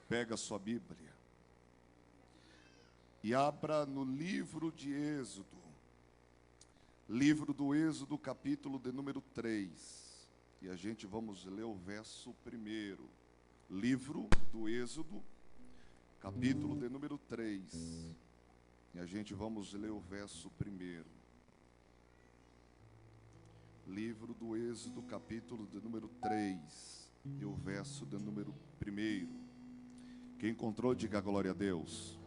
Pega a sua Bíblia e abra no livro de Êxodo. Livro do Êxodo, capítulo de número 3. E a gente vamos ler o verso 1. Livro do Êxodo, capítulo de número 3. E a gente vamos ler o verso 1. Livro do Êxodo, capítulo de número 3. E o verso de número 1. Quem encontrou, diga glória a Deus.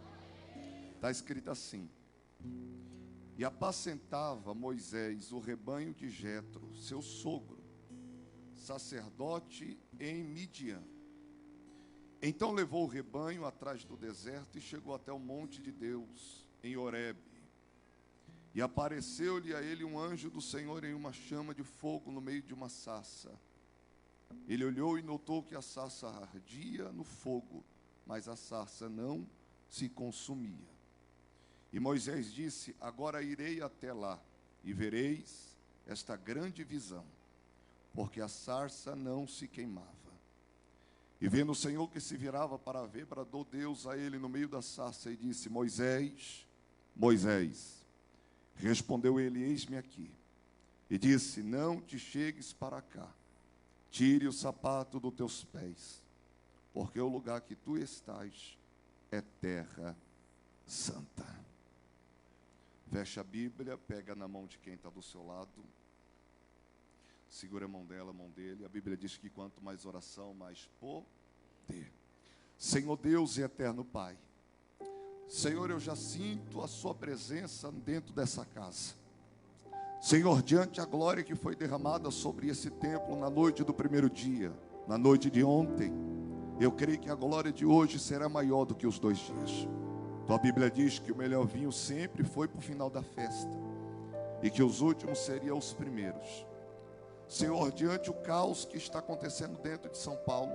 Está escrito assim: e apacentava Moisés o rebanho de Jetro, seu sogro, sacerdote em Midian. Então levou o rebanho atrás do deserto e chegou até o monte de Deus, em Horebe. E apareceu-lhe a ele um anjo do Senhor em uma chama de fogo no meio de uma sarça. Ele olhou e notou que a sarça ardia no fogo, mas a sarça não se consumia. E Moisés disse: agora irei até lá, e vereis esta grande visão, porque a sarça não se queimava. E vendo o Senhor que se virava para ver, bradou Deus a ele no meio da sarça, e disse: Moisés, Moisés. Respondeu ele: eis-me aqui. E disse: não te chegues para cá, tire o sapato dos teus pés, porque o lugar que tu estás é terra santa. Fecha a Bíblia, pega na mão de quem está do seu lado, segura a mão dela, a mão dele. A Bíblia diz que quanto mais oração, mais poder. Senhor Deus e eterno Pai, Senhor, eu já sinto a sua presença dentro dessa casa. Senhor, diante a glória que foi derramada sobre esse templo na noite do primeiro dia, na noite de ontem, eu creio que a glória de hoje será maior do que os 2 dias. Tua Bíblia diz que o melhor vinho sempre foi para o final da festa, e que os últimos seriam os primeiros. Senhor, diante o caos que está acontecendo dentro de São Paulo,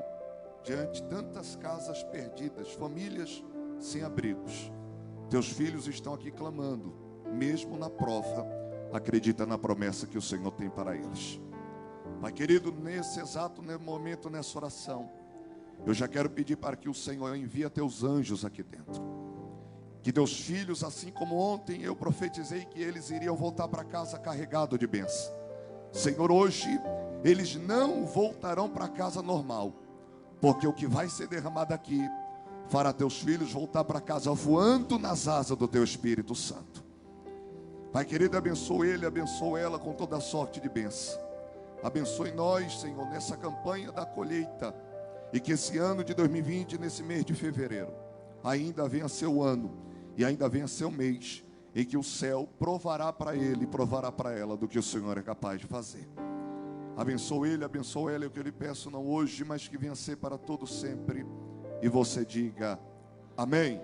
diante de tantas casas perdidas, famílias sem abrigos, teus filhos estão aqui clamando, mesmo na prova, acredita na promessa que o Senhor tem para eles. Pai querido, nesse exato momento, nessa oração, eu já quero pedir para que o Senhor envie teus anjos aqui dentro. Que teus filhos, assim como ontem eu profetizei que eles iriam voltar para casa carregados de bênção. Senhor, hoje eles não voltarão para casa normal, porque o que vai ser derramado aqui fará teus filhos voltar para casa voando nas asas do teu Espírito Santo. Pai querido, abençoa ele, abençoa ela com toda a sorte de bênção. Abençoe nós, Senhor, nessa campanha da colheita. E que esse ano de 2020, nesse mês de fevereiro, ainda venha ser o ano, e ainda venha ser o mês, em que o céu provará para ele e provará para ela do que o Senhor é capaz de fazer. Abençoe ele, abençoe ela, é o que eu lhe peço, não hoje, mas que venha ser para todo sempre. E você diga amém.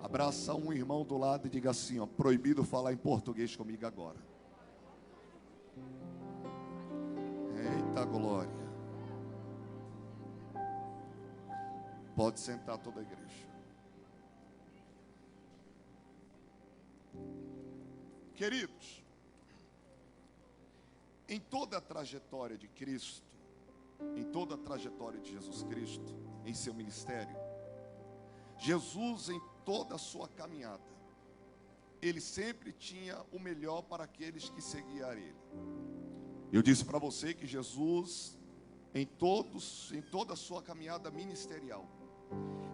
Abraça um irmão do lado e diga assim, ó: proibido falar em português comigo agora. Eita glória. Pode sentar toda a igreja. Queridos, em toda a trajetória de Cristo, em toda a trajetória de Jesus Cristo, em seu ministério, Jesus, em toda a sua caminhada, ele sempre tinha o melhor para aqueles que seguiam ele. Eu disse para você que Jesus, em toda a sua caminhada ministerial,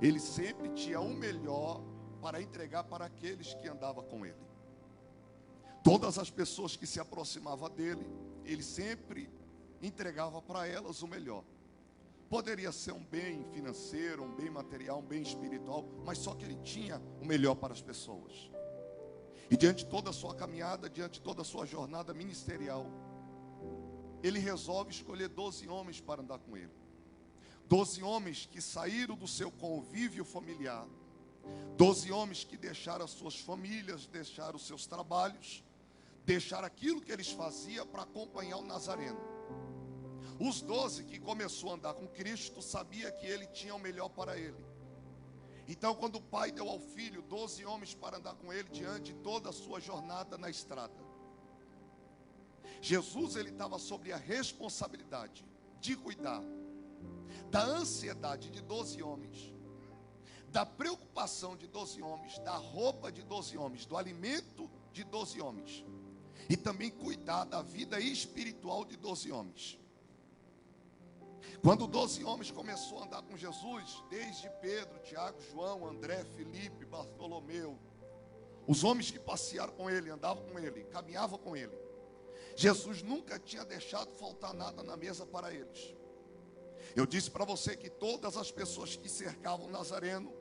ele sempre tinha o melhor para entregar para aqueles que andavam com ele. Todas as pessoas que se aproximavam dele, ele sempre entregava para elas o melhor. Poderia ser um bem financeiro, um bem material, um bem espiritual, mas só que ele tinha o melhor para as pessoas. E diante de toda a sua caminhada, diante de toda a sua jornada ministerial, ele resolve escolher 12 homens para andar com ele. 12 homens que saíram do seu convívio familiar. 12 homens que deixaram as suas famílias, deixaram os seus trabalhos, deixaram aquilo que eles faziam para acompanhar o Nazareno. Os 12 que começou a andar com Cristo, sabia que ele tinha o melhor para ele. Então, quando o pai deu ao filho 12 homens para andar com ele diante de toda a sua jornada na estrada, Jesus, ele estava sobre a responsabilidade de cuidar da ansiedade de 12 homens, da preocupação de 12 homens, da roupa de 12 homens, do alimento de 12 homens, e também cuidar da vida espiritual de 12 homens. Quando 12 homens começou a andar com Jesus, desde Pedro, Tiago, João, André, Filipe, Bartolomeu, os homens que passearam com ele, andavam com ele, caminhavam com ele, Jesus nunca tinha deixado faltar nada na mesa para eles. Eu disse para você que todas as pessoas que cercavam Nazareno,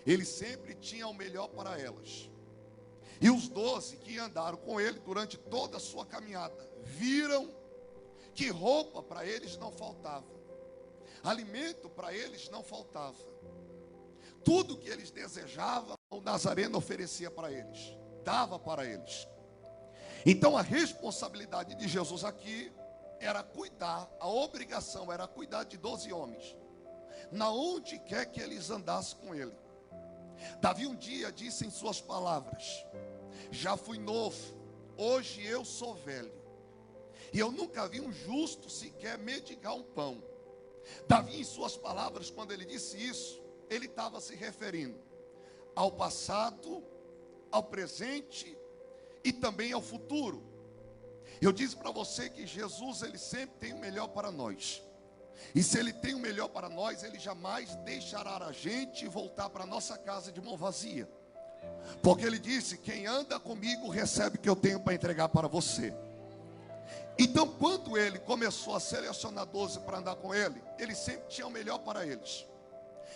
ele sempre tinha o melhor para elas. E os 12 que andaram com ele durante toda a sua caminhada, viram que roupa para eles não faltava, alimento para eles não faltava. Tudo que eles desejavam, o Nazareno oferecia para eles, dava para eles. Então a responsabilidade de Jesus aqui era cuidar, a obrigação era cuidar de 12 homens, na onde quer que eles andassem com ele. Davi um dia disse em suas palavras: já fui novo, hoje eu sou velho, e eu nunca vi um justo sequer mendigar um pão. Davi, em suas palavras, quando ele disse isso, ele estava se referindo ao passado, ao presente e também ao futuro. Eu disse para você que Jesus, ele sempre tem o melhor para nós. E se ele tem o melhor para nós, ele jamais deixará a gente voltar para a nossa casa de mão vazia. Porque ele disse: quem anda comigo recebe o que eu tenho para entregar para você. Então, quando ele começou a selecionar 12 para andar com ele, ele sempre tinha o melhor para eles.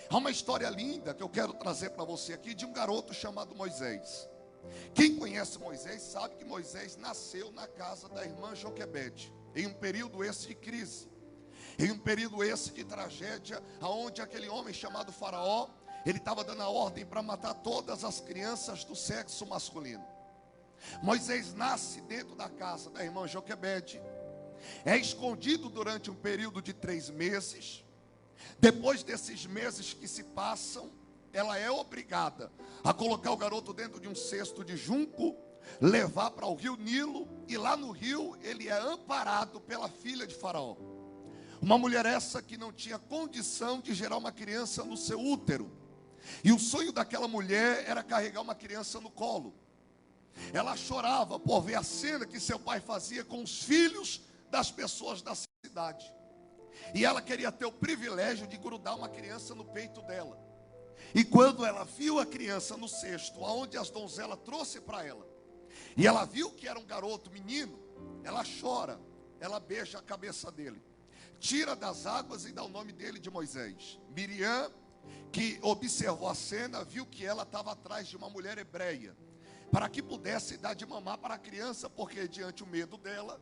Há uma história linda que eu quero trazer para você aqui, de um garoto chamado Moisés. Quem conhece Moisés sabe que Moisés nasceu na casa da irmã Joquebede, em um período esse de crise, em um período esse de tragédia, onde aquele homem chamado Faraó, ele estava dando a ordem para matar todas as crianças do sexo masculino. Moisés nasce dentro da casa da irmã Joquebede, é escondido durante um período de 3 meses. Depois desses meses que se passam, ela é obrigada a colocar o garoto dentro de um cesto de junco, levar para o rio Nilo, e lá no rio ele é amparado pela filha de Faraó. Uma mulher essa que não tinha condição de gerar uma criança no seu útero. E o sonho daquela mulher era carregar uma criança no colo. Ela chorava por ver a cena que seu pai fazia com os filhos das pessoas da cidade. E ela queria ter o privilégio de grudar uma criança no peito dela. E quando ela viu a criança no cesto, aonde as donzelas trouxe para ela, e ela viu que era um garoto, menino, ela chora, ela beija a cabeça dele, tira das águas e dá o nome dele de Moisés. Miriam, que observou a cena, viu que ela estava atrás de uma mulher hebreia, para que pudesse dar de mamar para a criança, porque diante o medo dela,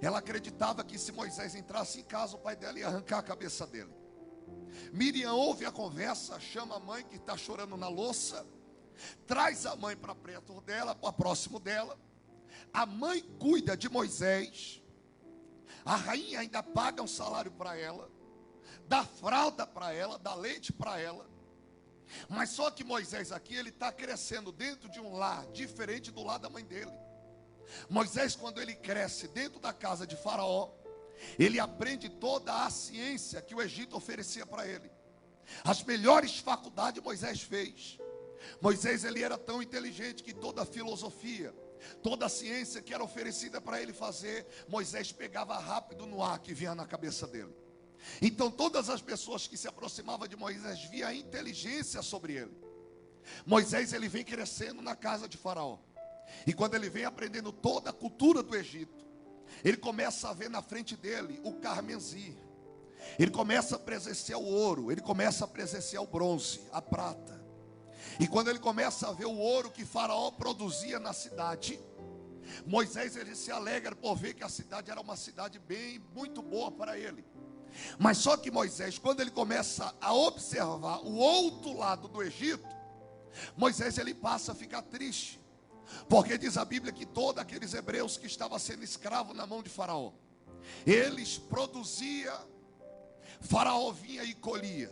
ela acreditava que se Moisés entrasse em casa, o pai dela ia arrancar a cabeça dele. Miriam ouve a conversa, chama a mãe que está chorando na louça, traz a mãe para perto dela, para próximo dela. A mãe cuida de Moisés, a rainha ainda paga um salário para ela, dá fralda para ela, dá leite para ela. Mas só que Moisés aqui, ele está crescendo dentro de um lar diferente do lar da mãe dele. Moisés, quando ele cresce dentro da casa de Faraó, ele aprende toda a ciência que o Egito oferecia para ele. As melhores faculdades Moisés fez. Moisés, ele era tão inteligente que toda a filosofia, toda a ciência que era oferecida para ele fazer, Moisés pegava rápido no ar que vinha na cabeça dele. Então todas as pessoas que se aproximavam de Moisés viam a inteligência sobre ele. Moisés, ele vem crescendo na casa de Faraó. E quando ele vem aprendendo toda a cultura do Egito, ele começa a ver na frente dele o carmesim. Ele começa a presenciar o ouro, ele começa a presenciar o bronze, a prata. E quando ele começa a ver o ouro que Faraó produzia na cidade, Moisés, ele se alegra por ver que a cidade era uma cidade muito boa para ele. Mas só que Moisés, quando ele começa a observar o outro lado do Egito, Moisés, ele passa a ficar triste. Porque diz a Bíblia que todos aqueles hebreus que estavam sendo escravos na mão de Faraó, eles produziam, Faraó vinha e colhia.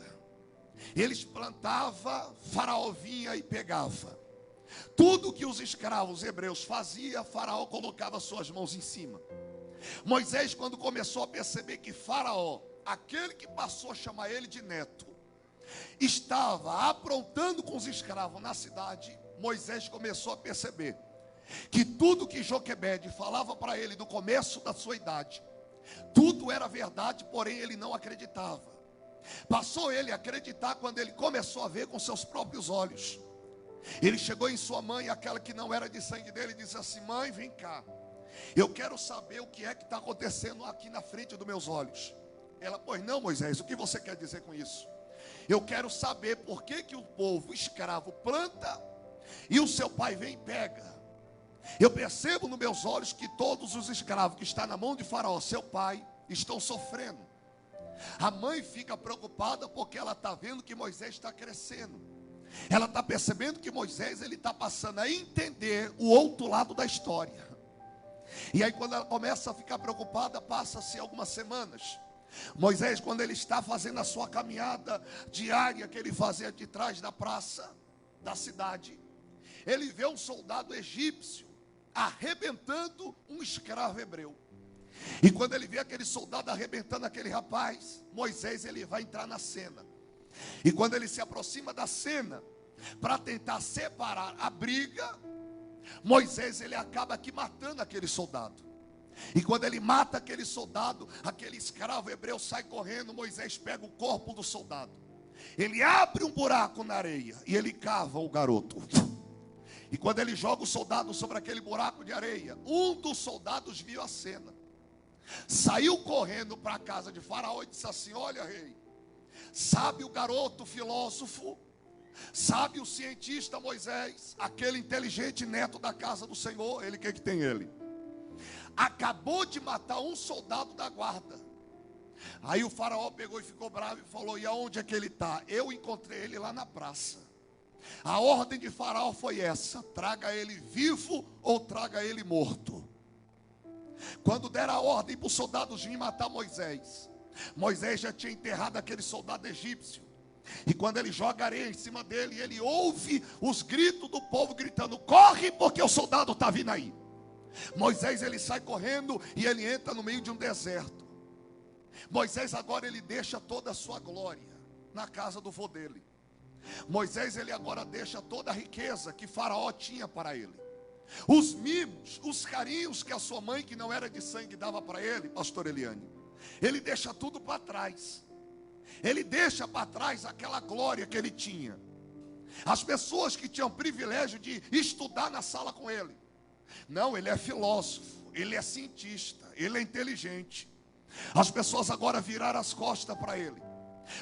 Eles plantavam, Faraó vinha e pegava. Tudo que os escravos hebreus faziam, Faraó colocava suas mãos em cima. Moisés, quando começou a perceber que Faraó, aquele que passou a chamar ele de neto, estava aprontando com os escravos na cidade, Moisés começou a perceber que tudo que Joquebede falava para ele no começo da sua idade, tudo era verdade, porém ele não acreditava. Passou ele a acreditar quando ele começou a ver com seus próprios olhos. Ele chegou em sua mãe, aquela que não era de sangue dele, e disse assim: mãe, vem cá, eu quero saber o que é que está acontecendo aqui na frente dos meus olhos. Ela: pois não, Moisés, o que você quer dizer com isso? Eu quero saber por que que o povo escravo planta e o seu pai vem e pega. Eu percebo nos meus olhos que todos os escravos que estão na mão de Faraó, seu pai, estão sofrendo. A mãe fica preocupada porque ela está vendo que Moisés está crescendo. Ela está percebendo que Moisés ele está passando a entender o outro lado da história. E aí quando ela começa a ficar preocupada, passa-se algumas semanas. Moisés, quando ele está fazendo a sua caminhada diária que ele fazia de trás da praça da cidade, ele vê um soldado egípcio arrebentando um escravo hebreu. E quando ele vê aquele soldado arrebentando aquele rapaz, Moisés ele vai entrar na cena. E quando ele se aproxima da cena para tentar separar a briga, Moisés ele acaba aqui matando aquele soldado. E quando ele mata aquele soldado, aquele escravo hebreu sai correndo. Moisés pega o corpo do soldado, ele abre um buraco na areia e ele cava o garoto. E quando ele joga o soldado sobre aquele buraco de areia, um dos soldados viu a cena, saiu correndo para a casa de Faraó e disse assim: olha, rei, sabe o garoto filósofo, sabe o cientista Moisés, aquele inteligente neto da casa do Senhor, ele, que tem ele? Acabou de matar um soldado da guarda. Aí o Faraó pegou e ficou bravo e falou: e aonde é que ele está? Eu encontrei ele lá na praça. A ordem de Faraó foi essa: traga ele vivo ou traga ele morto. Quando deram a ordem para os soldados virem matar Moisés, Moisés já tinha enterrado aquele soldado egípcio. E quando ele joga areia em cima dele, ele ouve os gritos do povo gritando: corre, porque o soldado está vindo aí. Moisés ele sai correndo e ele entra no meio de um deserto. Moisés agora ele deixa toda a sua glória na casa do vô dele. Moisés ele agora deixa toda a riqueza que Faraó tinha para ele, os mimos, os carinhos que a sua mãe, que não era de sangue, dava para ele, pastor Eliane. Ele deixa tudo para trás. Ele deixa para trás aquela glória que ele tinha, as pessoas que tinham privilégio de estudar na sala com ele. Não, ele é filósofo, ele é cientista, ele é inteligente. As pessoas agora viraram as costas para ele.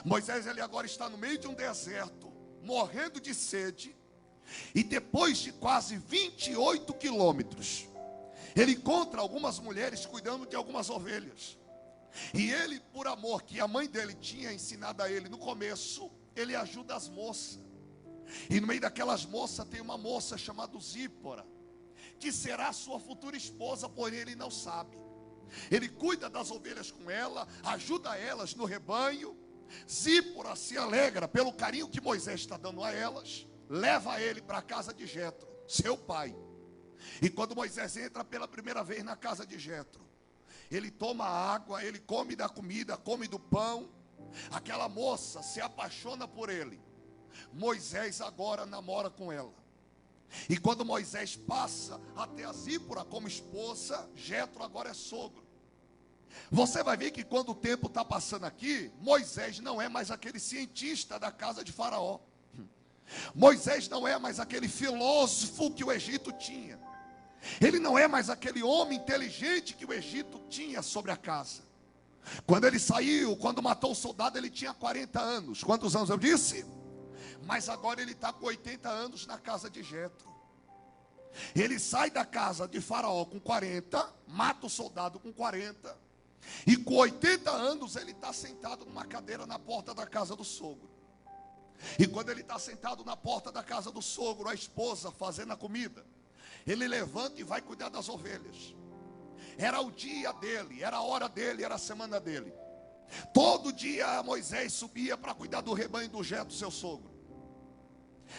Moisés ele agora está no meio de um deserto, morrendo de sede. E depois de quase 28 quilômetros, ele encontra algumas mulheres cuidando de algumas ovelhas. E ele, por amor que a mãe dele tinha ensinado a ele no começo, ele ajuda as moças. E no meio daquelas moças tem uma moça chamada Zípora, que será sua futura esposa, porém ele não sabe. Ele cuida das ovelhas com ela, ajuda elas no rebanho. Zípora se alegra pelo carinho que Moisés está dando a elas, leva ele para a casa de Jetro, seu pai. E quando Moisés entra pela primeira vez na casa de Jetro, ele toma água, ele come da comida, come do pão. Aquela moça se apaixona por ele. Moisés agora namora com ela. E quando Moisés passa até a Zípora como esposa, Jetro agora é sogro. Você vai ver que quando o tempo está passando aqui, Moisés não é mais aquele cientista da casa de Faraó. Moisés não é mais aquele filósofo que o Egito tinha. Ele não é mais aquele homem inteligente que o Egito tinha sobre a casa. Quando ele saiu, quando matou o soldado, ele tinha 40 anos. Quantos anos eu disse? Mas agora ele está com 80 anos na casa de Jetro. Ele sai da casa de Faraó com 40, mata o soldado com 40. E com 80 anos ele está sentado numa cadeira na porta da casa do sogro. E quando ele está sentado na porta da casa do sogro, a esposa fazendo a comida, ele levanta e vai cuidar das ovelhas. Era o dia dele, era a hora dele, era a semana dele. Todo dia Moisés subia para cuidar do rebanho do Jetro, seu sogro.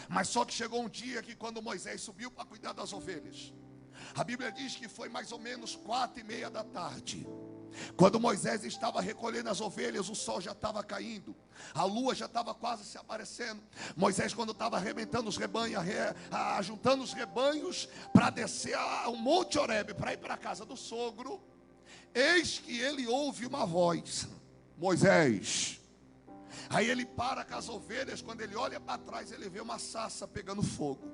Mas só que chegou um dia que quando Moisés subiu para cuidar das ovelhas, a Bíblia diz que foi mais ou menos 4:30 da tarde. Quando Moisés estava recolhendo as ovelhas, o sol já estava caindo, a lua já estava quase se aparecendo. Moisés, quando estava arrebentando os rebanhos, juntando os rebanhos para descer ao Monte Horebe, para ir para a casa do sogro, eis que ele ouve uma voz: Moisés. Aí ele para com as ovelhas. Quando ele olha para trás, ele vê uma sarça pegando fogo.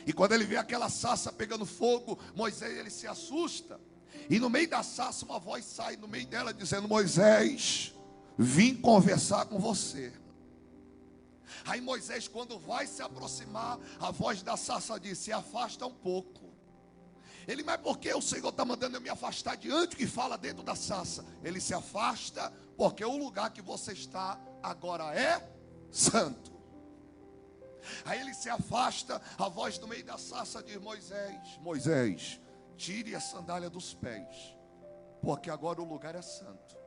E quando ele vê aquela sarça pegando fogo, Moisés, ele se assusta. E no meio da sarça uma voz sai no meio dela dizendo: Moisés, vim conversar com você. Aí Moisés, quando vai se aproximar, a voz da sarça diz: se afasta um pouco. Ele: mas por que o Senhor está mandando eu me afastar diante do que fala dentro da sarça? Ele se afasta porque o lugar que você está agora é santo. Aí ele se afasta, a voz do meio da sarça diz: Moisés, Moisés, tire a sandália dos pés, porque agora o lugar é santo.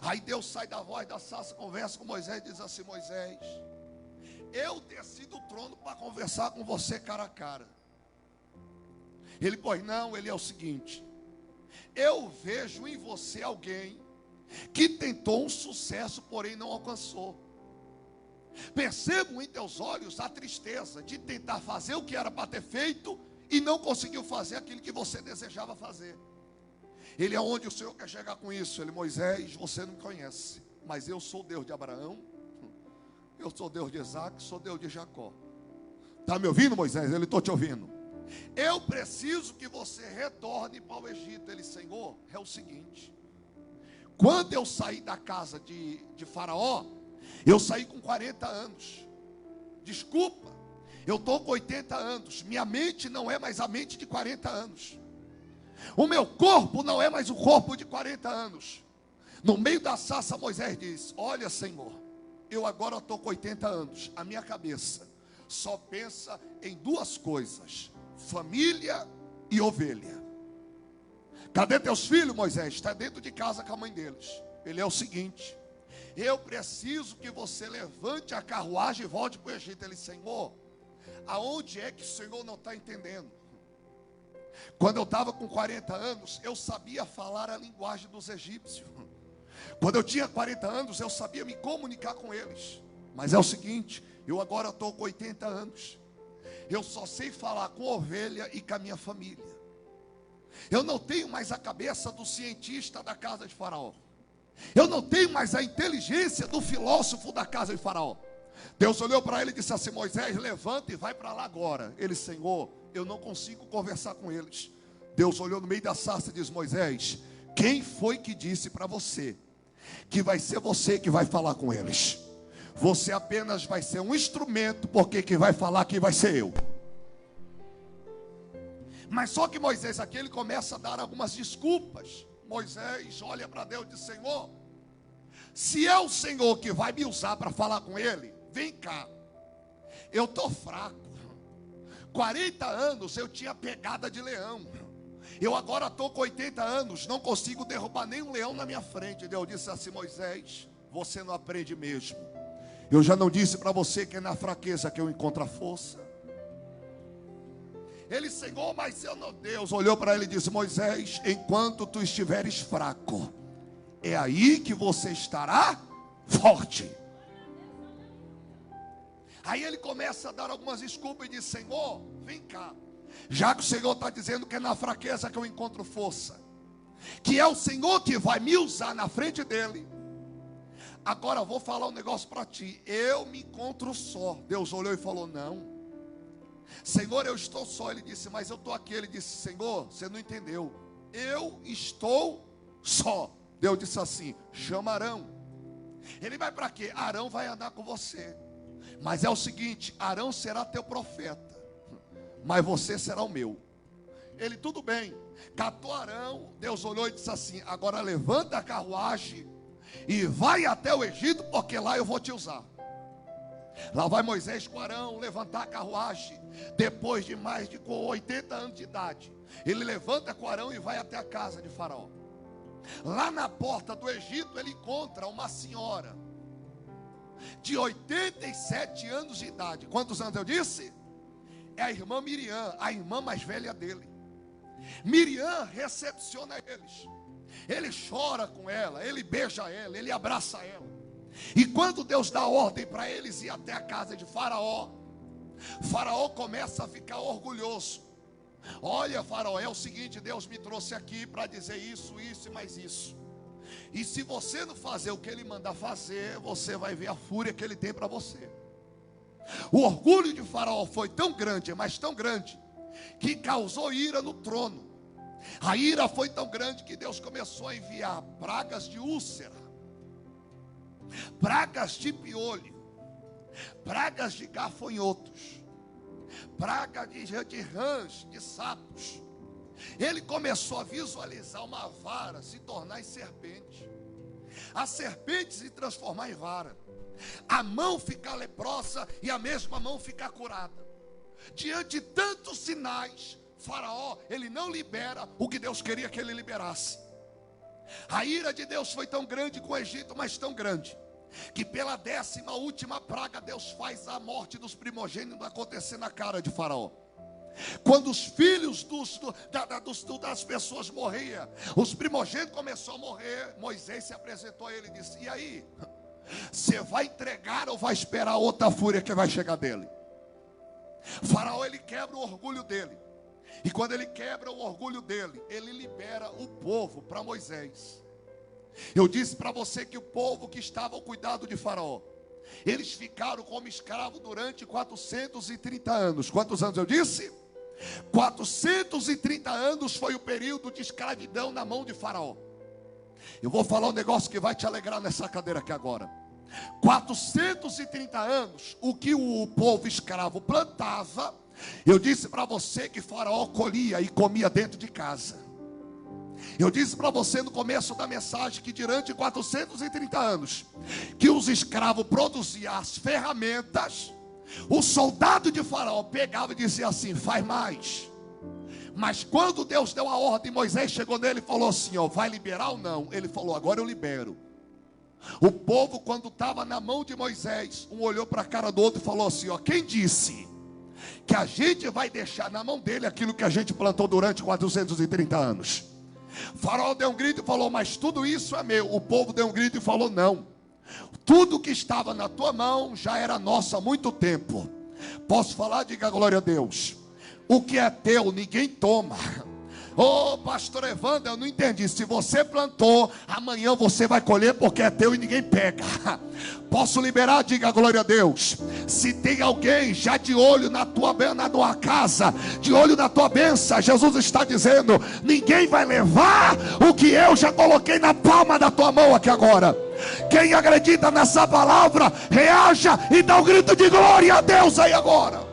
Aí Deus sai da voz da sarça, conversa com Moisés e diz assim: Moisés, eu desci do trono para conversar com você cara a cara. Ele: pois não. Ele: é o seguinte, eu vejo em você alguém que tentou um sucesso, porém não alcançou. Percebo em teus olhos a tristeza de tentar fazer o que era para ter feito e não conseguiu fazer aquilo que você desejava fazer. Ele: aonde o Senhor quer chegar com isso? Ele: Moisés, você não me conhece, mas eu sou Deus de Abraão, eu sou Deus de Isaac, sou Deus de Jacó. Está me ouvindo, Moisés? Ele: estou te ouvindo. Eu preciso que você retorne para o Egito. Ele: Senhor, é o seguinte, quando eu saí da casa de Faraó, eu saí com 40 anos. Desculpa, eu estou com 80 anos. Minha mente não é mais a mente de 40 anos. O meu corpo não é mais o corpo de 40 anos. No meio da sarça, Moisés diz: olha, Senhor, eu agora estou com 80 anos. A minha cabeça só pensa em duas coisas: família e ovelha. Cadê teus filhos, Moisés? Está dentro de casa com a mãe deles. Ele: é o seguinte, eu preciso que você levante a carruagem e volte para o Egito. Ele: Senhor, aonde é que o Senhor não está entendendo? Quando eu estava com 40 anos, eu sabia falar a linguagem dos egípcios. Quando eu tinha 40 anos, eu sabia me comunicar com eles. Mas é o seguinte, eu agora estou com 80 anos. Eu só sei falar com ovelha e com a minha família. Eu não tenho mais a cabeça do cientista da casa de Faraó. Eu não tenho mais a inteligência do filósofo da casa de Faraó. Deus olhou para ele e disse assim: Moisés, levanta e vai para lá agora. Ele: Senhor, eu não consigo conversar com eles. Deus olhou no meio da sarça e disse: Moisés, quem foi que disse para você que vai ser você que vai falar com eles? Você apenas vai ser um instrumento, porque quem vai falar aqui vai ser eu. Mas só que Moisés aqui, ele começa a dar algumas desculpas. Moisés olha para Deus e diz: Senhor, se é o Senhor que vai me usar para falar com ele, vem cá, eu estou fraco. 40 anos eu tinha pegada de leão. Eu agora estou com 80 anos, não consigo derrubar nenhum leão na minha frente. Deus disse assim: Moisés, você não aprende mesmo. Eu já não disse para você que é na fraqueza que eu encontro a força? Ele: Senhor, mas eu não. Deus olhou para ele e disse: Moisés, enquanto tu estiveres fraco, é aí que você estará forte. Aí ele começa a dar algumas desculpas e diz: Senhor, vem cá, já que o Senhor está dizendo que é na fraqueza que eu encontro força, que é o Senhor que vai me usar na frente dele, agora eu vou falar um negócio para ti. Eu me encontro só. Deus olhou e falou: não, Senhor, eu estou só. Ele disse: mas eu estou aqui. Ele disse: Senhor, você não entendeu, eu estou só. Deus disse assim: chama Arão. Ele vai para quê? Arão vai andar com você. Mas é o seguinte, Arão será teu profeta, mas você será o meu. Ele: tudo bem. Catou Arão. Deus olhou e disse assim: agora levanta a carruagem e vai até o Egito, porque lá eu vou te usar. Lá vai Moisés com Arão levantar a carruagem. Depois de mais de 80 anos de idade, ele levanta com Arão e vai até a casa de Faraó. Lá na porta do Egito, ele encontra uma senhora de 87 anos de idade. Quantos anos eu disse? É a irmã Miriam, a irmã mais velha dele. Miriam recepciona eles. Ele chora com ela, ele beija ela, ele abraça ela. E quando Deus dá ordem para eles ir até a casa de Faraó, Faraó começa a ficar orgulhoso. Olha, Faraó, é o seguinte, Deus me trouxe aqui para dizer isso, isso e mais isso. E se você não fazer o que ele manda fazer, você vai ver a fúria que ele tem para você. O orgulho de Faraó foi tão grande, mas tão grande, que causou ira no trono. A ira foi tão grande que Deus começou a enviar pragas de úlcera, pragas de piolho, pragas de gafanhotos, praga de rãs, de sapos. Ele começou a visualizar uma vara se tornar em serpente, a serpente se transformar em vara, a mão ficar leprosa e a mesma mão ficar curada. Diante de tantos sinais, Faraó, ele não libera o que Deus queria que ele liberasse. A ira de Deus foi tão grande com o Egito, mas tão grande, que pela 10ª última praga, Deus faz a morte dos primogênitos acontecer na cara de Faraó. Quando os filhos das pessoas morriam, os primogênitos começaram a morrer, Moisés se apresentou a ele e disse: e aí, você vai entregar ou vai esperar outra fúria que vai chegar dele? Faraó, ele quebra o orgulho dele. E quando ele quebra o orgulho dele, ele libera o povo para Moisés. Eu disse para você que o povo que estava ao cuidado de Faraó, eles ficaram como escravos durante 430 anos. Quantos anos eu disse? 430 anos foi o período de escravidão na mão de Faraó. Eu vou falar um negócio que vai te alegrar nessa cadeira aqui agora. 430 anos, o que o povo escravo plantava, eu disse para você que Faraó colhia e comia dentro de casa. Eu disse para você no começo da mensagem que durante 430 anos que os escravos produziam as ferramentas, o soldado de Faraó pegava e dizia assim: faz mais. Mas quando Deus deu a ordem, Moisés chegou nele e falou assim: ó, vai liberar ou não? Ele falou: agora eu libero. O povo, quando estava na mão de Moisés, um olhou para a cara do outro e falou assim: ó, quem disse que a gente vai deixar na mão dele aquilo que a gente plantou durante 430 anos? Faraó deu um grito e falou: mas tudo isso é meu. O povo deu um grito e falou: não, tudo que estava na tua mão já era nosso há muito tempo. Posso falar? Diga glória a Deus. O que é teu ninguém toma. Ô pastor Evandro, eu não entendi. Se você plantou, amanhã você vai colher, porque é teu e ninguém pega. Posso liberar? Diga glória a Deus. Se tem alguém já de olho na tua casa, de olho na tua bênção, Jesus está dizendo: ninguém vai levar o que eu já coloquei na palma da tua mão aqui agora. Quem acredita nessa palavra, reaja e dá um grito de glória a Deus aí agora.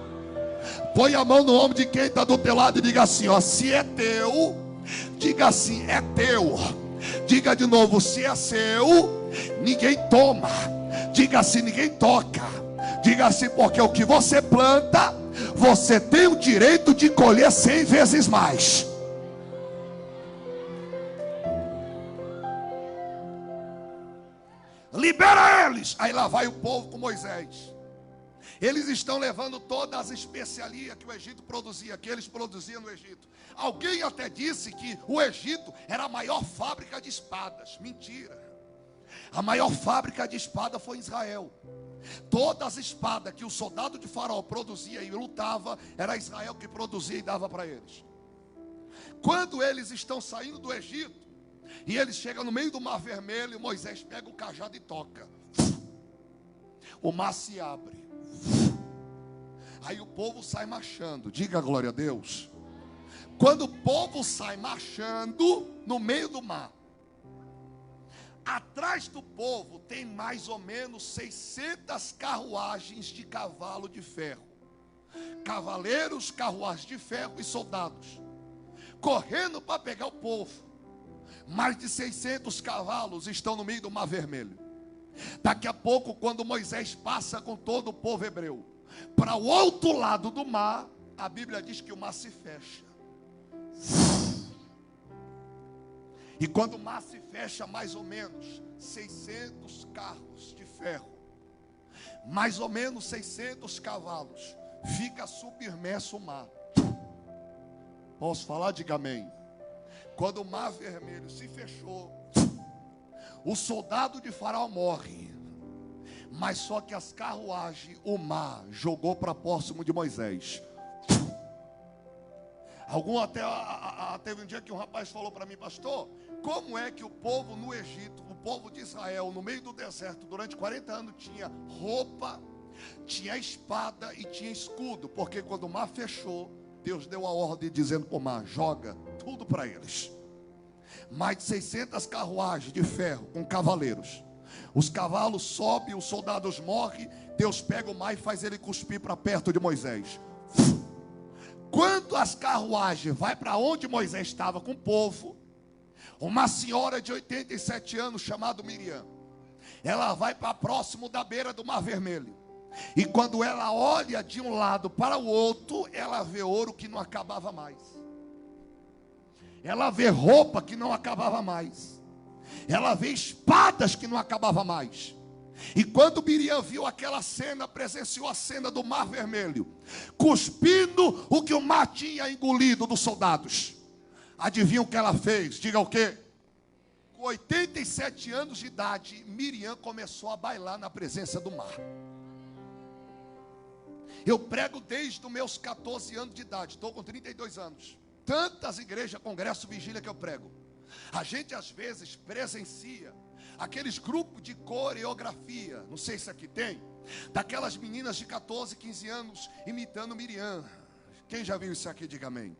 Põe a mão no ombro de quem está do teu lado e diga assim, ó: se é teu, diga assim, é teu. Diga de novo: se é seu, ninguém toma. Diga assim: ninguém toca. Diga assim: porque o que você planta, você tem o direito de colher 100 vezes mais. Libera eles. Aí lá vai o povo com Moisés. Eles estão levando todas as especiarias que o Egito produzia, que eles produziam no Egito. Alguém até disse que o Egito era a maior fábrica de espadas. Mentira. A maior fábrica de espada foi em Israel. Todas as espadas que o soldado de Faraó produzia e lutava, era Israel que produzia e dava para eles. Quando eles estão saindo do Egito, e eles chegam no meio do Mar Vermelho, Moisés pega o cajado e toca. O mar se abre. Aí o povo sai marchando. Diga glória a Deus. Quando o povo sai marchando no meio do mar, atrás do povo tem mais ou menos 600 carruagens de cavalo de ferro, cavaleiros, carruagens de ferro e soldados, correndo para pegar o povo. Mais de 600 cavalos estão no meio do Mar Vermelho. Daqui a pouco, quando Moisés passa com todo o povo hebreu para o outro lado do mar, a Bíblia diz que o mar se fecha. E quando o mar se fecha, mais ou menos 600 carros de ferro, mais ou menos 600 cavalos, fica submerso o mar. Posso falar? Diga amém. Quando o mar vermelho se fechou, o soldado de Faraó morre. Mas só que as carruagens, o mar jogou para próximo de Moisés. Teve um dia que um rapaz falou para mim: pastor, como é que o povo no Egito, o povo de Israel, no meio do deserto, durante 40 anos tinha roupa, tinha espada e tinha escudo? Porque quando o mar fechou, Deus deu a ordem dizendo para o mar: joga tudo para eles. Mais de 600 carruagens de ferro com cavaleiros. Os cavalos sobem, os soldados morrem. Deus pega o mar e faz ele cuspir para perto de Moisés. Quando as carruagens vai para onde Moisés estava com o povo, uma senhora de 87 anos chamada Miriam, ela vai para próximo da beira do Mar Vermelho. E quando ela olha de um lado para o outro, ela vê ouro que não acabava mais. Ela vê roupa que não acabava mais. Ela vê espadas que não acabava mais. E quando Miriam viu aquela cena, presenciou a cena do Mar Vermelho, cuspindo o que o mar tinha engolido dos soldados. Adivinha o que ela fez? Diga o quê? Com 87 anos de idade, Miriam começou a bailar na presença do mar. Eu prego desde os meus 14 anos de idade, estou com 32 anos. Tantas igrejas, congresso, vigília que eu prego. A gente às vezes presencia aqueles grupos de coreografia, não sei se aqui tem, daquelas meninas de 14, 15 anos imitando Miriam. Quem já viu isso aqui, diga amém.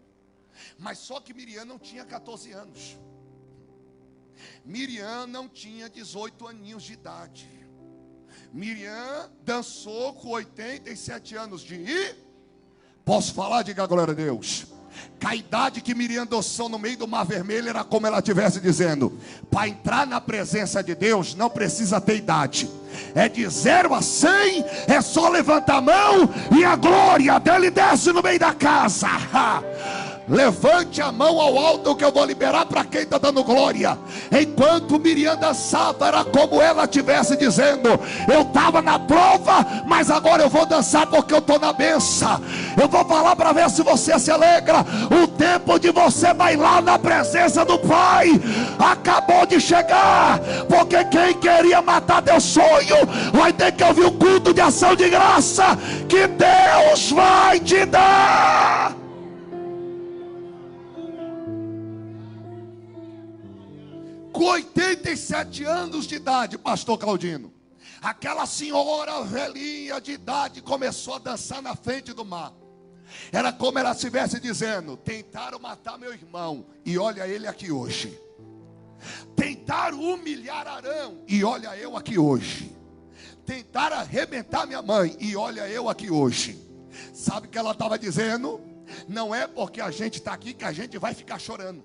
Mas só que Miriam não tinha 14 anos. Miriam não tinha 18 aninhos de idade. Miriam dançou com 87 anos de idade. Posso falar? Diga glória a Deus. Que a idade que Miriam dançou no meio do Mar Vermelho era como ela estivesse dizendo: para entrar na presença de Deus não precisa ter idade. É de 0 a 100, é só levantar a mão e a glória dele desce no meio da casa. Levante a mão ao alto que eu vou liberar para quem está dando glória. Enquanto Miriam dançava, era como ela estivesse dizendo: eu estava na prova, mas agora eu vou dançar porque eu estou na benção. Eu vou falar para ver se você se alegra. O tempo de você bailar na presença do Pai acabou de chegar. Porque quem queria matar teu sonho vai ter que ouvir o culto de ação de graça que Deus vai te dar. Com 87 anos de idade, pastor Claudino, aquela senhora velhinha de idade começou a dançar na frente do mar. Era como ela estivesse dizendo: tentaram matar meu irmão e olha ele aqui hoje. Tentaram humilhar Arão e olha eu aqui hoje. Tentaram arrebentar minha mãe e olha eu aqui hoje. Sabe o que ela estava dizendo? Não é porque a gente está aqui que a gente vai ficar chorando.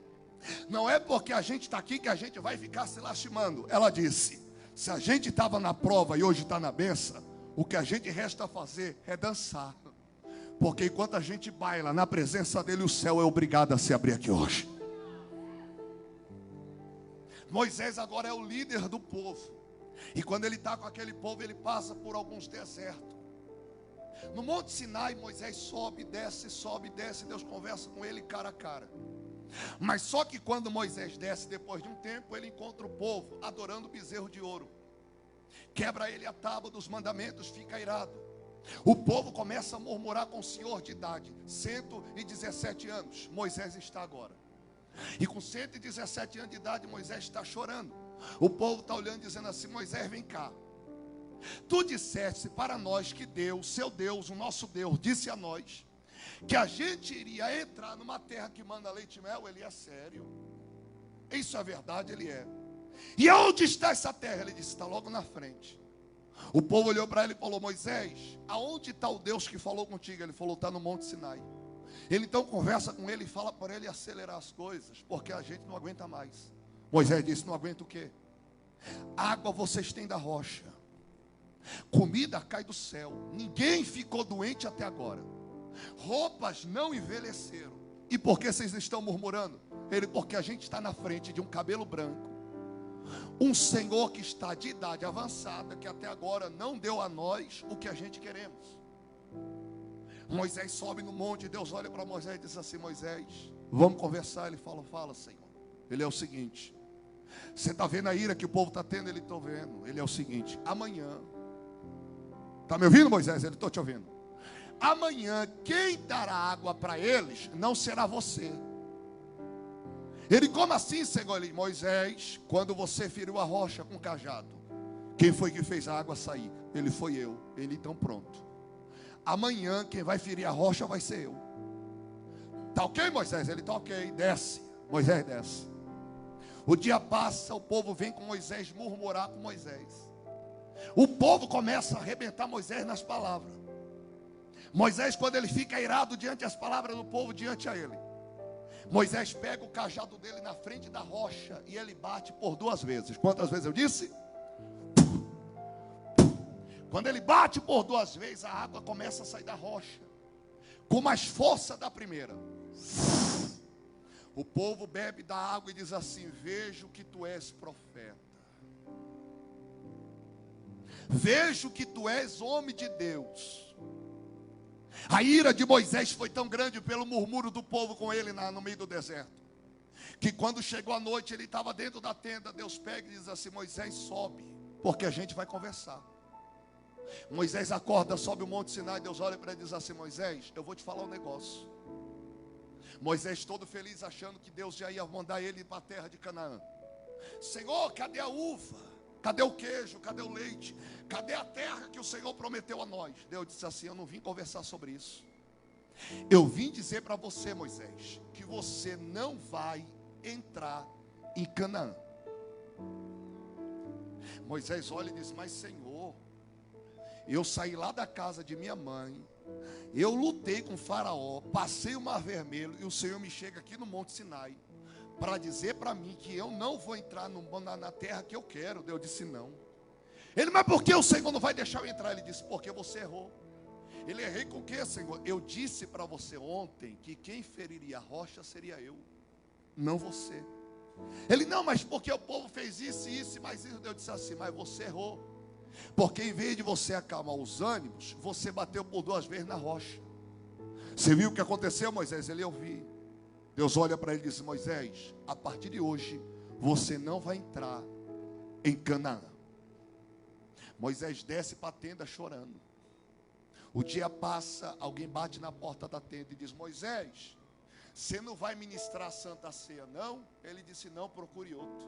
Não é porque a gente está aqui que a gente vai ficar se lastimando. Ela disse: se a gente estava na prova e hoje está na benção, o que a gente resta fazer é dançar. Porque enquanto a gente baila na presença dele, o céu é obrigado a se abrir aqui hoje. Moisés agora é o líder do povo. E quando ele está com aquele povo, ele passa por alguns desertos. No Monte Sinai, Moisés sobe, desce, Deus conversa com ele cara a cara. Mas só que quando Moisés desce, depois de um tempo, ele encontra o povo adorando o bezerro de ouro. Quebra ele a tábua dos mandamentos, fica irado. O povo começa a murmurar com o senhor de idade, 117 anos, Moisés está agora. E com 117 anos de idade, Moisés está chorando. O povo está olhando dizendo assim: Moisés, vem cá. Tu disseste para nós que Deus, seu Deus, o nosso Deus, disse a nós que a gente iria entrar numa terra que manda leite e mel. Ele é sério? Isso é verdade, ele é. E onde está essa terra? Ele disse: está logo na frente. O povo olhou para ele e falou: Moisés, aonde está o Deus que falou contigo? Ele falou: está no Monte Sinai. Ele então conversa com ele e fala para ele acelerar as coisas, porque a gente não aguenta mais. Moisés disse: não aguenta o quê? Água vocês têm da rocha, comida cai do céu, ninguém ficou doente até agora, roupas não envelheceram. E por que vocês estão murmurando? Ele: porque a gente está na frente de um cabelo branco, um senhor que está de idade avançada, que até agora não deu a nós o que a gente queremos. Moisés sobe no monte, Deus olha para Moisés e diz assim: Moisés, Vamos conversar. Ele falou, fala, Senhor. Ele é o seguinte, você está vendo a ira que o povo está tendo? Ele está vendo. Ele é o seguinte, amanhã, está me ouvindo, Moisés? Ele, estou te ouvindo. Amanhã, quem dará água para eles não será você. Ele, como assim, Senhor? Ele, Moisés, quando você feriu a rocha com o cajado, quem foi que fez a água sair? Ele, foi eu. Ele, então pronto. Amanhã quem vai ferir a rocha vai ser eu. Tá ok, Moisés? Ele, tá ok, desce. Moisés desce. O dia passa, o povo vem com Moisés murmurar com Moisés. O povo começa a arrebentar Moisés nas palavras. Moisés, quando ele fica irado diante das palavras do povo, diante a ele, Moisés pega o cajado dele na frente da rocha e ele bate por 2 vezes. Quantas vezes eu disse? Quando ele bate por 2 vezes, a água começa a sair da rocha, com mais força da primeira. O povo bebe da água e diz assim, vejo que tu és profeta. Vejo que tu és homem de Deus. A ira de Moisés foi tão grande pelo murmúrio do povo com ele no meio do deserto, que quando chegou a noite, ele estava dentro da tenda. Deus pega e diz assim, Moisés, sobe, porque a gente vai conversar. Moisés acorda, sobe o monte Sinai. Deus olha para ele e diz assim, Moisés, eu vou te falar um negócio. Moisés todo feliz, achando que Deus já ia mandar ele para a terra de Canaã. Senhor, cadê a uva? Cadê o queijo? Cadê o leite? Cadê a terra que o Senhor prometeu a nós? Deus disse assim, eu não vim conversar sobre isso. Eu vim dizer para você, Moisés, que você não vai entrar em Canaã. Moisés olha e diz, mas Senhor, eu saí lá da casa de minha mãe, eu lutei com o faraó, passei o mar vermelho, e o Senhor me chega aqui no monte Sinai para dizer para mim que eu não vou entrar na terra que eu quero. Deus disse não. Ele, mas por que o Senhor não vai deixar eu entrar? Ele disse, porque você errou. Ele, errei com o que, Senhor? Eu disse para você ontem que quem feriria a rocha seria eu, não você. Ele, não, mas porque o povo fez isso e isso, mas isso. Deus disse assim, mas você errou. Porque em vez de você acalmar os ânimos, você bateu por 2 vezes na rocha. Você viu o que aconteceu, Moisés? Ele, eu vi. Deus olha para ele e diz, Moisés, a partir de hoje, você não vai entrar em Canaã. Moisés desce para a tenda chorando. O dia passa, alguém bate na porta da tenda e diz, Moisés, você não vai ministrar a Santa Ceia, não? Ele disse, não, procure outro.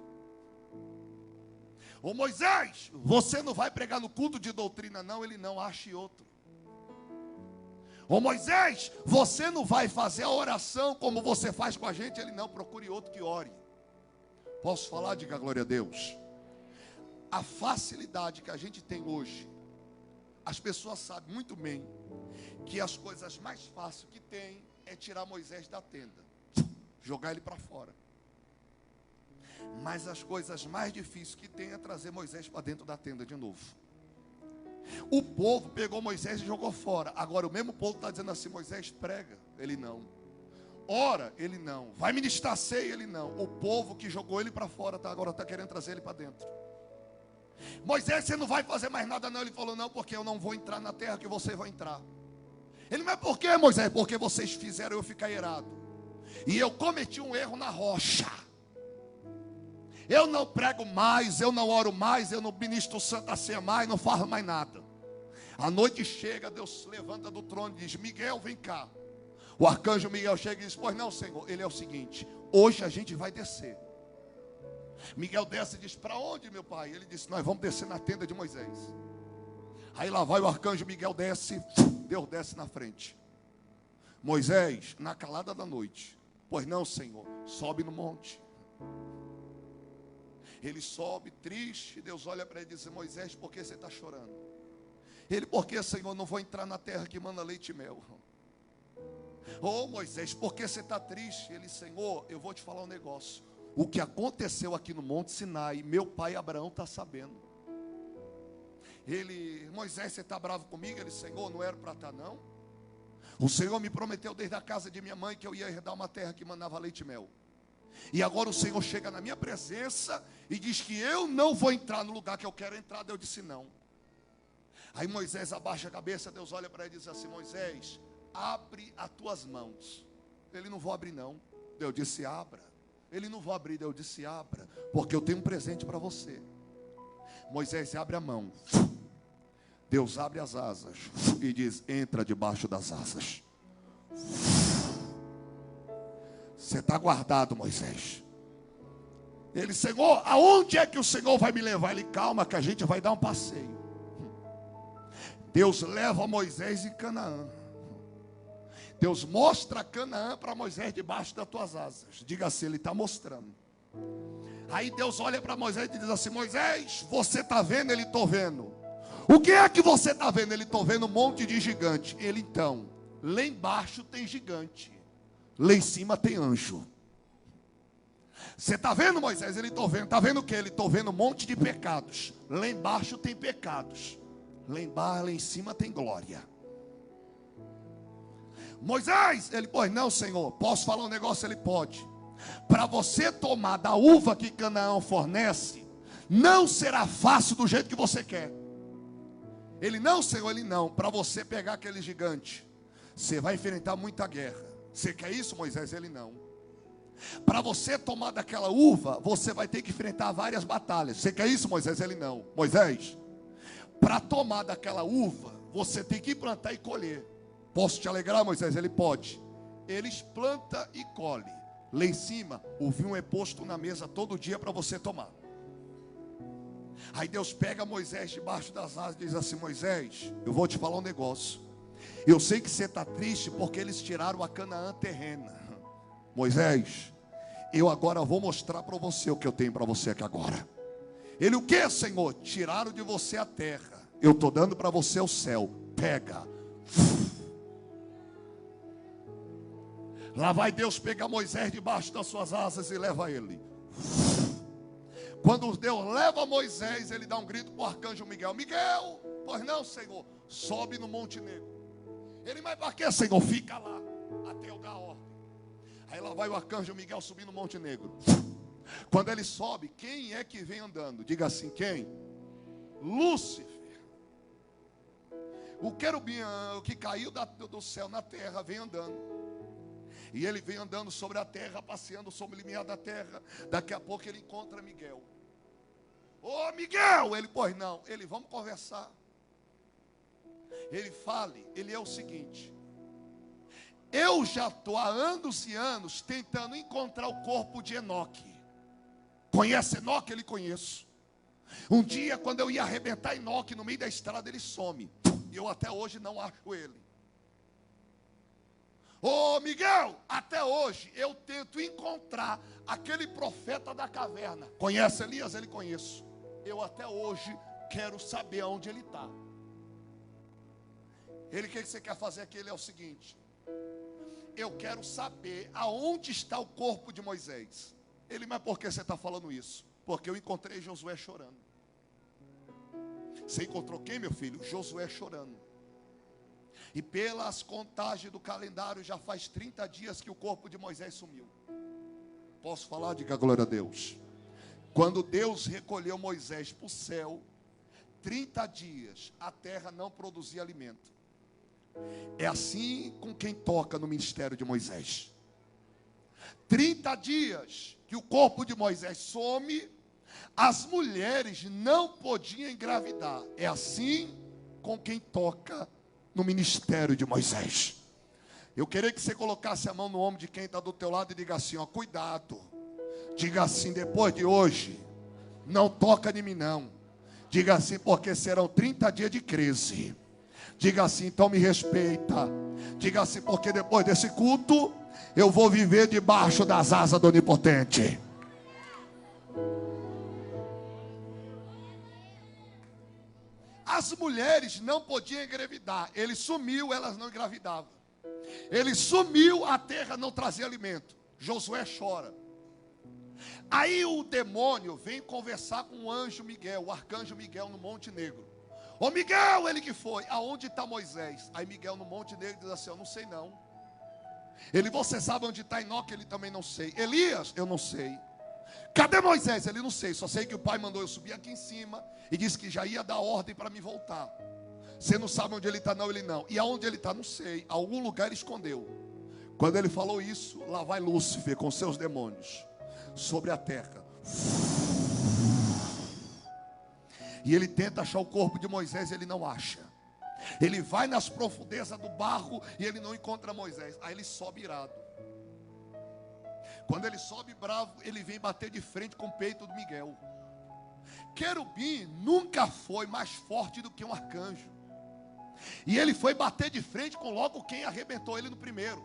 Ô Moisés, você não vai pregar no culto de doutrina, não? Ele, não, ache outro. Ô Moisés, você não vai fazer a oração como você faz com a gente? Ele, não, procure outro que ore. Posso falar? Diga glória a Deus. A facilidade que a gente tem hoje, as pessoas sabem muito bem que as coisas mais fáceis que tem é tirar Moisés da tenda, jogar ele para fora. Mas as coisas mais difíceis que tem é trazer Moisés para dentro da tenda de novo. O povo pegou Moisés e jogou fora. Agora o mesmo povo está dizendo assim, Moisés prega. Ele não. Ora, ele não. Vai ministrar ceia, ele não. O povo que jogou ele para fora agora está querendo trazer ele para dentro. Moisés, você não vai fazer mais nada não. Ele falou, não, porque eu não vou entrar na terra que você vai entrar. Ele, mas por que, Moisés? Porque vocês fizeram eu ficar irado. E eu cometi um erro na rocha. Eu não prego mais, eu não oro mais, eu não ministro Santa Ceia mais, não faço mais nada. A noite chega, Deus levanta do trono e diz, Miguel, vem cá. O arcanjo Miguel chega e diz, pois não, Senhor. Ele, é o seguinte, hoje a gente vai descer. Miguel desce e diz, para onde, meu pai? Ele disse, nós vamos descer na tenda de Moisés. Aí lá vai o arcanjo Miguel, desce, Deus desce na frente. Moisés, na calada da noite, pois não, Senhor, sobe no monte. Ele sobe triste, Deus olha para ele e diz, Moisés, por que você está chorando? Ele, por que, Senhor, não vou entrar na terra que manda leite e mel? Oh Moisés, por que você está triste? Ele, Senhor, eu vou te falar um negócio. O que aconteceu aqui no Monte Sinai, meu pai Abraão está sabendo. Ele, Moisés, você está bravo comigo? Ele, Senhor, não era para estar não. O Senhor me prometeu desde a casa de minha mãe que eu ia herdar uma terra que mandava leite e mel. E agora o Senhor chega na minha presença e diz que eu não vou entrar no lugar que eu quero entrar. Eu disse não. Aí Moisés abaixa a cabeça, Deus olha para ele e diz assim, Moisés, abre as tuas mãos. Ele, não vou abrir não. Deus disse: abra. Ele: não vou abrir. Deus disse: abra, porque eu tenho um presente para você. Moisés abre a mão. Deus abre as asas e diz: entra debaixo das asas. Você está guardado, Moisés. Ele: Senhor, aonde é que o Senhor vai me levar? Ele: calma, que a gente vai dar um passeio. Deus leva Moisés em Canaã. Deus mostra Canaã para Moisés debaixo das tuas asas. Diga assim: ele está mostrando. Aí Deus olha para Moisés e diz assim: Moisés, você está vendo? Ele: estou vendo. O que é que você está vendo? Ele: estou vendo um monte de gigante. Ele: então, lá embaixo tem gigante, lá em cima tem anjo. Você está vendo, Moisés? Ele: estou vendo. Está vendo o que? Ele: estou vendo um monte de pecados. Lá embaixo tem pecados, lá embaixo, lá em cima tem glória. Moisés, ele: pois não, Senhor, posso falar um negócio? Ele: pode. Para você tomar da uva que Canaã fornece, não será fácil do jeito que você quer. Ele: não, Senhor. Ele: não, para você pegar aquele gigante, você vai enfrentar muita guerra. Você quer isso, Moisés? Ele: não. Para você tomar daquela uva, você vai ter que enfrentar várias batalhas. Você quer isso, Moisés? Ele: não. Moisés, para tomar daquela uva, você tem que plantar e colher. Posso te alegrar, Moisés? Ele: pode. Eles plantam e colhem. Lá em cima, o vinho é posto na mesa todo dia para você tomar. Aí Deus pega Moisés debaixo das asas e diz assim: Moisés, eu vou te falar um negócio. Eu sei que você está triste porque eles tiraram a Canaã terrena. Moisés, eu agora vou mostrar para você o que eu tenho para você aqui agora. Ele: o que, Senhor? Tiraram de você a terra, eu estou dando para você o céu. Pega. Lá vai Deus pegar Moisés debaixo das suas asas e leva ele. Quando Deus leva Moisés, ele dá um grito para o arcanjo Miguel: Miguel, pois não, Senhor, sobe no Monte Negro. Ele: mas para que, Senhor? Fica lá até eu dar a ordem. Aí lá vai o arcanjo Miguel subir no Monte Negro. Quando ele sobe, quem é que vem andando? Diga assim: quem? Lúcifer. O querubim que caiu do céu na terra vem andando. E ele vem andando sobre a terra, passeando sobre o limiar da terra. Daqui a pouco ele encontra Miguel. Ô Miguel! Ele: pois não. Ele: vamos conversar. Ele: fale. Ele: é o seguinte: eu já estou há anos e anos tentando encontrar o corpo de Enoque. Conhece Enoque? Ele: conheço. Um dia, quando eu ia arrebentar Enoque no meio da estrada, ele some. E eu até hoje não acho ele. Ô Miguel, até hoje eu tento encontrar aquele profeta da caverna. Conhece Elias? Ele: conheço. Eu até hoje quero saber aonde ele está. Ele: o que você quer fazer aqui? Ele: é o seguinte: eu quero saber aonde está o corpo de Moisés. Ele: mas por que você está falando isso? Porque eu encontrei Josué chorando. Você encontrou quem, meu filho? Josué chorando. E pelas contagens do calendário, já faz 30 dias que o corpo de Moisés sumiu. Posso falar? Diga glória a Deus. Quando Deus recolheu Moisés para o céu, 30 dias a terra não produzia alimento. É assim com quem toca no ministério de Moisés. 30 dias que o corpo de Moisés some, as mulheres não podiam engravidar. É assim com quem toca no ministério de Moisés. Eu queria que você colocasse a mão no ombro de quem está do teu lado e diga assim: ó, cuidado. Diga assim: depois de hoje, não toca em mim não. Diga assim: porque serão 30 dias de crise. Diga assim: então me respeita. Diga assim: porque depois desse culto, eu vou viver debaixo das asas do Onipotente. As mulheres não podiam engravidar. Ele sumiu, elas não engravidavam. Ele sumiu, a terra não trazia alimento. Josué chora. Aí o demônio vem conversar com o anjo Miguel, o arcanjo Miguel, no Monte Negro. Ô Miguel, ele que foi: aonde está Moisés? Aí Miguel no Monte Negro diz assim: eu não sei não. Ele: você sabe onde está Enoque? Ele: também não sei. Elias? Eu não sei. Cadê Moisés? Ele: não sei, só sei que o pai mandou eu subir aqui em cima e disse que já ia dar ordem para me voltar. Você não sabe onde ele está não? Ele: não. E aonde ele está? Não sei, algum lugar ele escondeu. Quando ele falou isso, lá vai Lúcifer com seus demônios sobre a terra. E ele tenta achar o corpo de Moisés e ele não acha. Ele vai nas profundezas do barro e ele não encontra Moisés. Aí ele sobe irado. Quando ele sobe bravo, ele vem bater de frente com o peito do Miguel. Querubim nunca foi mais forte do que um arcanjo. E ele foi bater de frente com logo quem arrebentou ele no primeiro.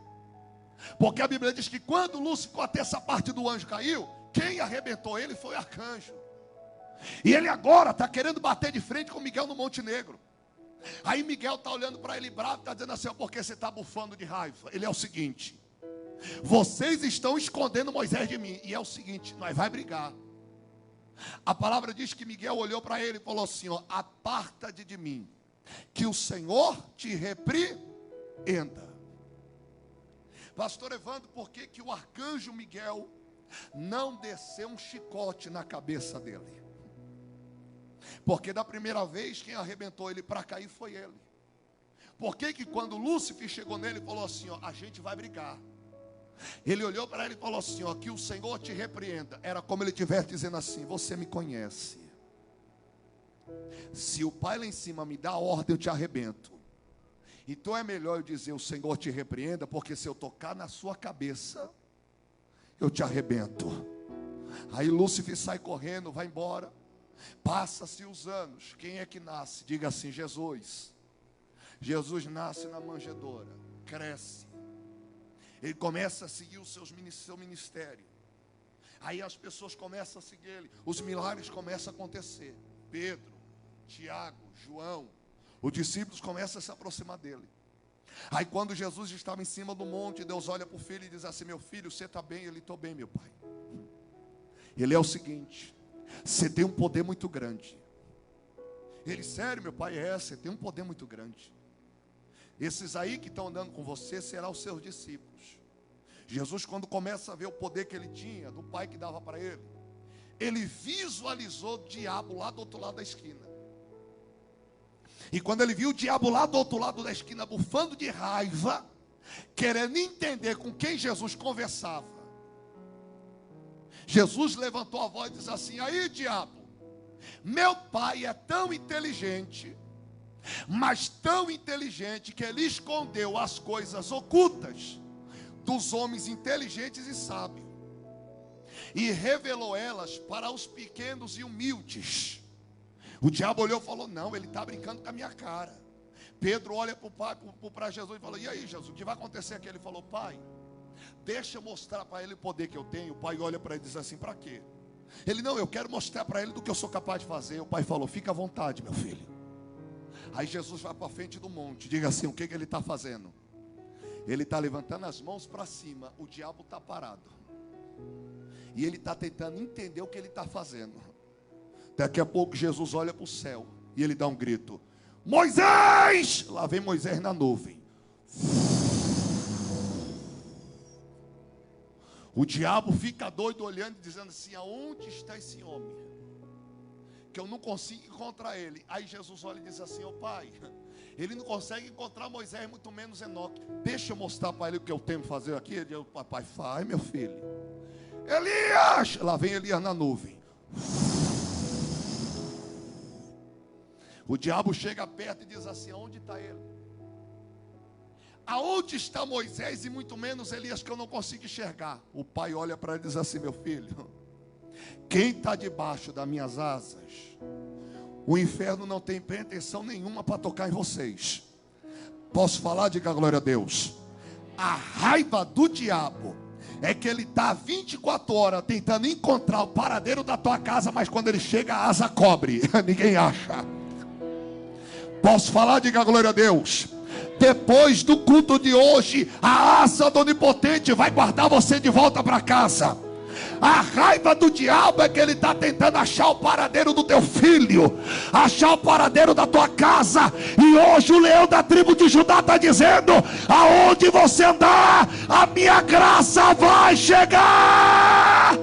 Porque a Bíblia diz que quando Lúcifer, até essa parte do anjo caiu, quem arrebentou ele foi o arcanjo. E ele agora está querendo bater de frente com Miguel no Monte Negro. Aí Miguel está olhando para ele bravo, está dizendo assim: por que você está bufando de raiva? Ele é o seguinte: vocês estão escondendo Moisés de mim. E é o seguinte, nós vai brigar. A palavra diz que Miguel olhou para ele e falou assim: ó, aparta-te de mim, que o Senhor te repreenda. Pastor Evandro, por que que o arcanjo Miguel não desceu um chicote na cabeça dele? Porque da primeira vez quem arrebentou ele para cair foi ele. Por que que quando Lúcifer chegou nele e falou assim: ó, a gente vai brigar, ele olhou para ele e falou assim: ó, que o Senhor te repreenda. Era como ele estivesse dizendo assim: você me conhece. Se o Pai lá em cima me dá a ordem, eu te arrebento. Então é melhor eu dizer: o Senhor te repreenda, porque se eu tocar na sua cabeça, eu te arrebento. Aí Lúcifer sai correndo, vai embora. Passa-se os anos. Quem é que nasce? Diga assim: Jesus. Jesus nasce na manjedoura, cresce. Ele começa a seguir seu ministério. Aí as pessoas começam a seguir ele. Os milagres começam a acontecer. Pedro, Tiago, João, os discípulos começam a se aproximar dele. Aí quando Jesus estava em cima do monte, Deus olha para o filho e diz assim: meu filho, você está bem? Ele: estou bem, meu pai. Ele é o seguinte: você tem um poder muito grande. Ele: sério, meu pai? É, você tem um poder muito grande. Esses aí que estão andando com você serão os seus discípulos. Jesus, quando começa a ver o poder que ele tinha, do pai que dava para ele, ele visualizou o diabo lá do outro lado da esquina. E quando ele viu o diabo lá do outro lado da esquina, bufando de raiva, querendo entender com quem Jesus conversava, Jesus levantou a voz e disse assim: aí, diabo, meu pai é tão inteligente, mas tão inteligente, que ele escondeu as coisas ocultas dos homens inteligentes e sábios, e revelou elas para os pequenos e humildes. O diabo olhou e falou: não, ele está brincando com a minha cara. Pedro olha para Jesus e fala: e aí, Jesus, o que vai acontecer aqui? Ele falou: pai, deixa eu mostrar para ele o poder que eu tenho. O pai olha para ele e diz assim: para quê? Ele: não, eu quero mostrar para ele do que eu sou capaz de fazer. O pai falou: fica à vontade, meu filho. Aí Jesus vai para frente do monte. Diga assim: o que ele está fazendo? Ele está levantando as mãos para cima. O diabo está parado. E ele está tentando entender o que ele está fazendo. Daqui a pouco Jesus olha para o céu e ele dá um grito: Moisés! Lá vem Moisés na nuvem. O diabo fica doido olhando e dizendo assim: aonde está esse homem? Que eu não consigo encontrar ele. Aí Jesus olha e diz assim: ô pai, ele não consegue encontrar Moisés, muito menos Enoque. Deixa eu mostrar para ele o que eu tenho que fazer aqui. Ele diz: papai, faz, meu filho. Elias! Lá vem Elias na nuvem. O diabo chega perto e diz assim: aonde está ele? Aonde está Moisés e muito menos Elias, que eu não consigo enxergar? O pai olha para ele e diz assim: meu filho, quem está debaixo das minhas asas, o inferno não tem pretensão nenhuma para tocar em vocês. Posso falar? Diga glória a Deus. A raiva do diabo é que ele está 24 horas tentando encontrar o paradeiro da tua casa, mas quando ele chega, a asa cobre, ninguém acha. Posso falar? Diga glória a Deus. Depois do culto de hoje, a asa do Onipotente vai guardar você de volta para casa. A raiva do diabo é que ele está tentando achar o paradeiro do teu filho, achar o paradeiro da tua casa. E hoje o leão da tribo de Judá está dizendo: aonde você andar, a minha graça vai chegar.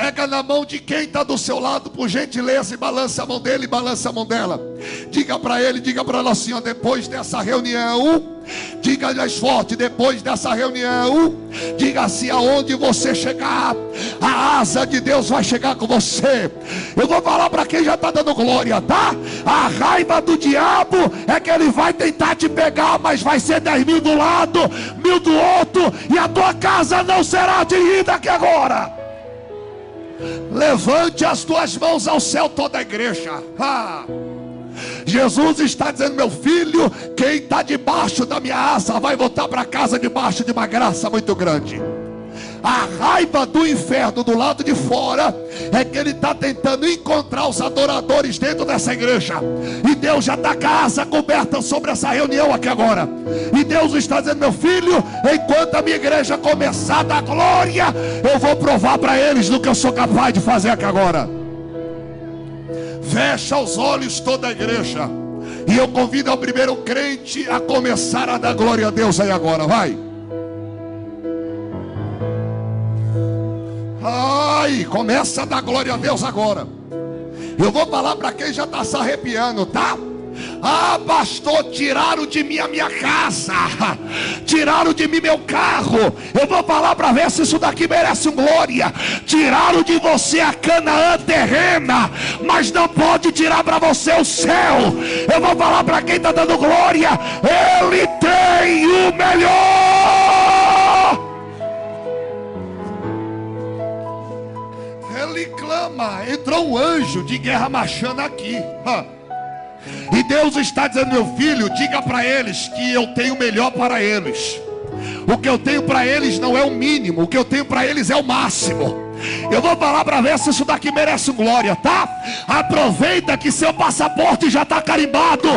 Pega na mão de quem está do seu lado, por gentileza, e balança a mão dele, e balança a mão dela. Diga para ele, diga para ela assim, ó, depois dessa reunião, diga mais forte, depois dessa reunião, diga assim, aonde você chegar, a asa de Deus vai chegar com você. Eu vou falar para quem já está dando glória, tá? A raiva do diabo é que ele vai tentar te pegar, mas vai ser 10.000 do lado, 1.000 do outro, e a tua casa não será atingida aqui agora. Levante as tuas mãos ao céu, toda a igreja. Jesus está dizendo, meu filho, quem está debaixo da minha asa vai voltar para casa debaixo de uma graça muito grande. A raiva do inferno do lado de fora é que ele está tentando encontrar os adoradores dentro dessa igreja. E Deus já está com a asa coberta sobre essa reunião aqui agora. E Deus está dizendo, meu filho, enquanto a minha igreja começar a dar glória, eu vou provar para eles do que eu sou capaz de fazer aqui agora. Fecha os olhos toda a igreja, e eu convido ao primeiro crente a começar a dar glória a Deus aí agora, vai. Ai, começa a dar glória a Deus agora. Eu vou falar para quem já está se arrepiando, tá? Ah, pastor, tiraram de mim a minha casa, tiraram de mim meu carro. Eu vou falar para ver se isso daqui merece glória. Tiraram de você a Canaã terrena, mas não pode tirar para você o céu. Eu vou falar para quem está dando glória, ele tem o melhor. Ele clama, entrou um anjo de guerra marchando aqui. E Deus está dizendo, meu filho, diga para eles que eu tenho o melhor para eles. O que eu tenho para eles não é o mínimo, o que eu tenho para eles é o máximo. Eu vou falar para ver se isso daqui merece glória, tá? Aproveita que seu passaporte já está carimbado.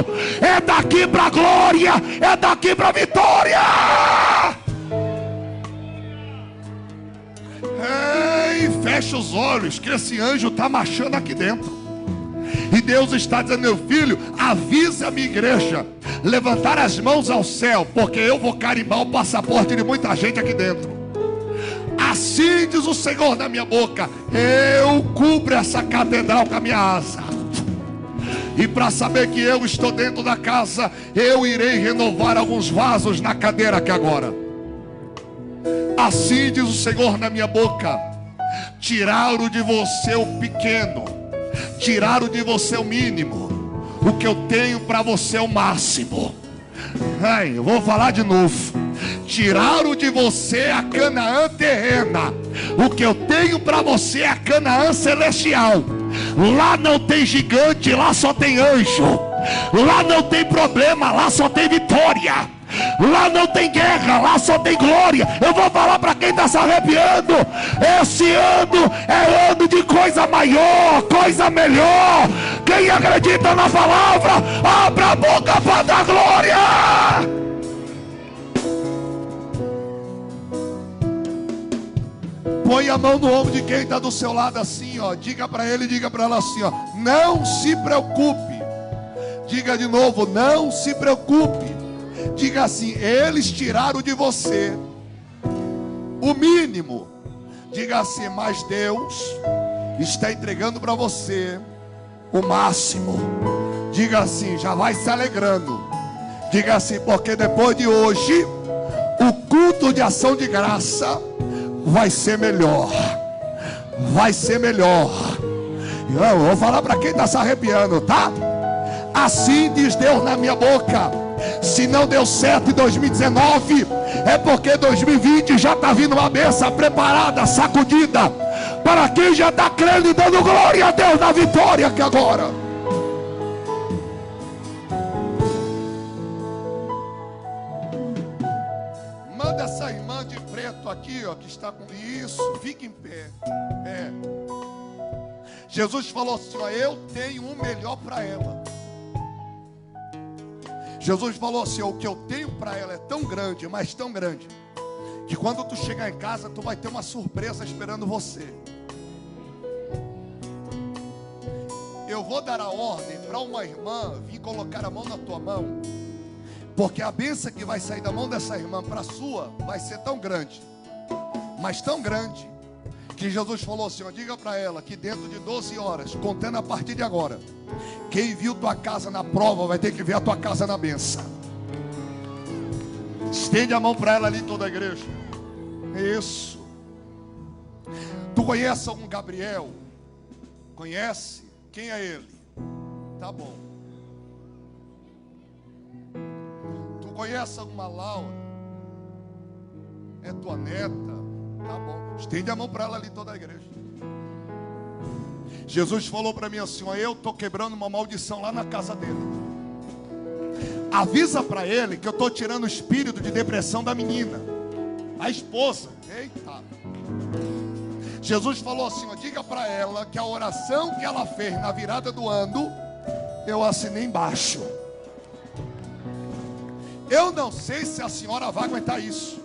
É daqui para glória, é daqui para vitória. Ei, fecha os olhos, que esse anjo está marchando aqui dentro. E Deus está dizendo, meu filho, avisa a minha igreja, levantar as mãos ao céu, porque eu vou carimbar o passaporte de muita gente aqui dentro. Assim diz o Senhor na minha boca, eu cubro essa catedral com a minha asa. E para saber que eu estou dentro da casa, eu irei renovar alguns vasos na cadeira aqui agora. Assim diz o Senhor na minha boca, tiraram de você o pequeno, tiraram de você o mínimo, o que eu tenho para você é o máximo. Ai, eu vou falar de novo. Tiraram de você a Canaã terrena, o que eu tenho para você é a Canaã celestial. Lá não tem gigante, lá só tem anjo. Lá não tem problema, lá só tem vitória. Lá não tem guerra, lá só tem glória. Eu vou falar para quem está se arrepiando, esse ano é ano de coisa maior, coisa melhor. Quem acredita na palavra, abra a boca para dar glória. Põe a mão no ombro de quem está do seu lado assim, ó. Diga para ele, diga para ela assim, ó. Não se preocupe. Diga de novo, não se preocupe. Diga assim, eles tiraram de você o mínimo. Diga assim, mas Deus está entregando para você o máximo. Diga assim, já vai se alegrando. Diga assim, porque depois de hoje o culto de ação de graça vai ser melhor. Vai ser melhor. Eu vou falar para quem está se arrepiando, tá? Assim diz Deus na minha boca. Se não deu certo em 2019, é porque 2020 já está vindo uma bênção preparada, sacudida. Para quem já está crendo e dando glória a Deus na vitória aqui agora. Manda essa irmã de preto aqui, ó, que está com isso, fica em pé. Jesus falou assim, ó, eu tenho o melhor para ela. Jesus falou assim, o que eu tenho para ela é tão grande, mas tão grande, que quando tu chegar em casa, tu vai ter uma surpresa esperando você. Eu vou dar a ordem para uma irmã vir colocar a mão na tua mão, porque a bênção que vai sair da mão dessa irmã para a sua, vai ser tão grande, mas tão grande, Que Jesus falou assim, ó, diga para ela que dentro de 12 horas, contando a partir de agora, quem viu tua casa na prova vai ter que ver a tua casa na bênção. Estende a mão para ela ali, toda a igreja. Isso. Tu conhece algum Gabriel? Conhece? Quem é ele? Tá bom. Tu conhece alguma Laura? É tua neta? Tá bom. Estende a mão para ela ali, toda a igreja. Jesus falou para mim assim, ó, eu estou quebrando uma maldição lá na casa dele. Avisa para ele que eu estou tirando o espírito de depressão da menina, a esposa. Eita. Jesus falou assim, ó, diga para ela que a oração que ela fez na virada do ano, eu assinei embaixo. Eu não sei se a senhora vai aguentar isso,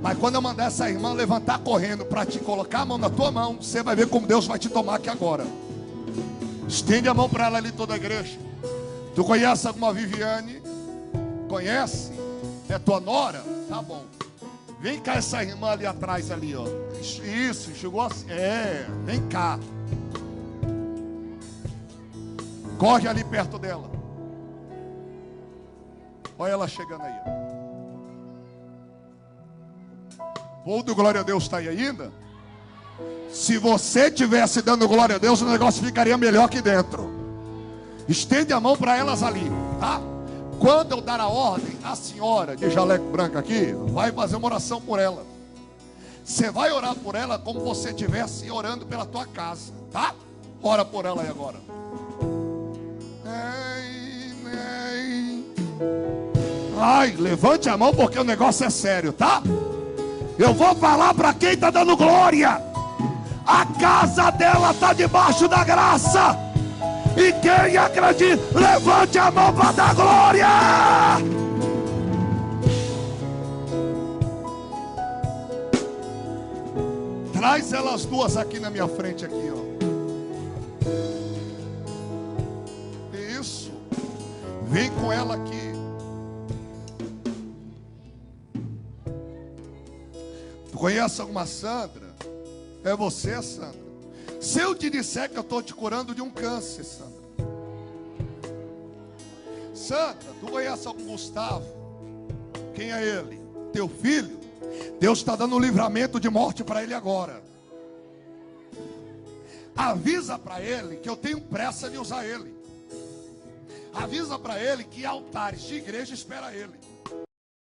mas quando eu mandar essa irmã levantar correndo para te colocar a mão na tua mão, você vai ver como Deus vai te tomar aqui agora. Estende a mão para ela ali, toda a igreja. Tu conhece alguma Viviane? Conhece? É tua nora? Tá bom. Vem cá essa irmã ali atrás ali, ó. Isso, chegou assim. É, vem cá. Corre ali perto dela. Olha ela chegando aí, ó. O povo do glória a Deus está aí ainda? Se você estivesse dando glória a Deus, o negócio ficaria melhor aqui dentro. Estende a mão para elas ali, tá? Quando eu dar a ordem, a senhora de jaleco branco aqui vai fazer uma oração por ela. Você vai orar por ela como você estivesse orando pela tua casa, tá? Ora por ela aí agora. Ai, levante a mão porque o negócio é sério, tá? Eu vou falar para quem está dando glória. A casa dela está debaixo da graça. E quem acredita, levante a mão para dar glória. Traz elas duas aqui na minha frente aqui, ó. Isso. Vem com ela aqui. Tu conhece alguma Sandra? É você, Sandra? Se eu te disser que eu estou te curando de um câncer, Sandra. Sandra, tu conhece algum Gustavo? Quem é ele? Teu filho? Deus está dando um livramento de morte para ele agora. Avisa para ele que eu tenho pressa de usar ele. Avisa para ele que altares de igreja espera ele.